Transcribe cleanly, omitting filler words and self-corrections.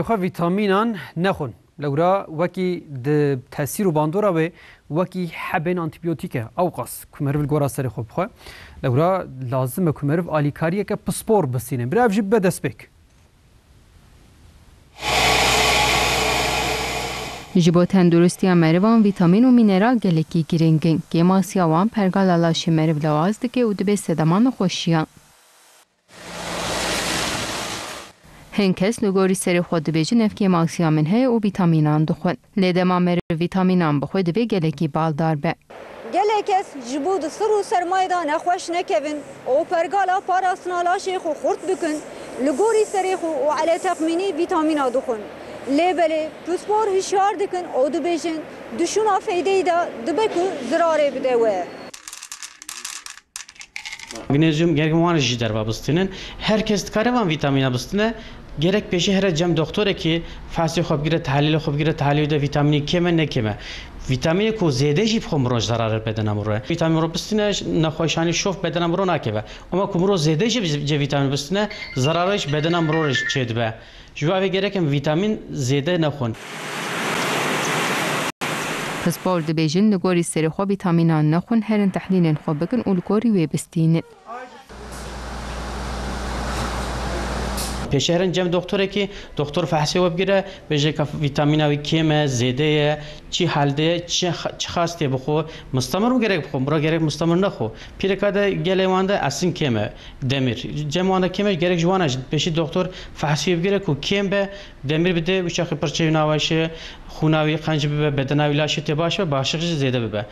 خو ویتامینان نخون لورا وکی د تاثیر باندورا و وکی حبن انتیبیوتیکه او قاس کمرو الگورا سر خوب خو لورا لازم کمرو آلیکاریه که پسپور بسینه برای جیب بدست بک جبو تندرستی مروان ویتامین و مینرال گلکی گرینگن که ماسیاوان پرگال علاشی مرو لوازده که او دبه سدمان خوشیان هنکس نگاری سر خود بیجی نفکی ماکسیامن هی و ویتامینان دخون لیدما مر ویتامینان بخود به گلکی بالدار به گلکس جبود سر و سرمایدان خوش نکوین او پرگالا پاراسنالاشی خو خورد بکن لگوری سری خو و علی تقمینی ویتامینا دخون لیبلی پسپور هشیار دکن او دو بیجن دشونا فیده دا دبکو زراره بدوه Magnezyum gerek muaneci derba bistinin. Herkes karavan vitamina bistine. Gerek peşi her cem doktora ki fasi خوب گیره تحلیل خوب گیره تحلیل ده ویتامینی کمه نکمه ویتامینی کو زیاده جیب خم روز ضرر بدنم رو ویتامین رو بستنه نخوشانی شوف بدنم رو نکبه اما کوم رو زیاده جیب ویتامین بستنه ضررش بدنم روش چید به جوابی گرکم ویتامین زیاده نخون پسپور دبیجن نگاری سری خوب ویتامینان نخون هرن تحلیل خوب بکن اولگوری و بستین پیشهرن جم دکتره که دکتر فحصی و بگیره بجه که ویتامینای کمه زیاده چی حالده چی خاسته بخو مستمر و گرگ بخو برا گرگ مستمر نخو پیرکاده گله وانده اصلا کمه دمیر جم وانده کمه گرگ جوانش پیش دکتر فحصی بگیره که کم به دمیر بده وشاخی پرچه نواشه خوناوی قنج به بدناوی لاشه تباشه باشقش زیاده ببه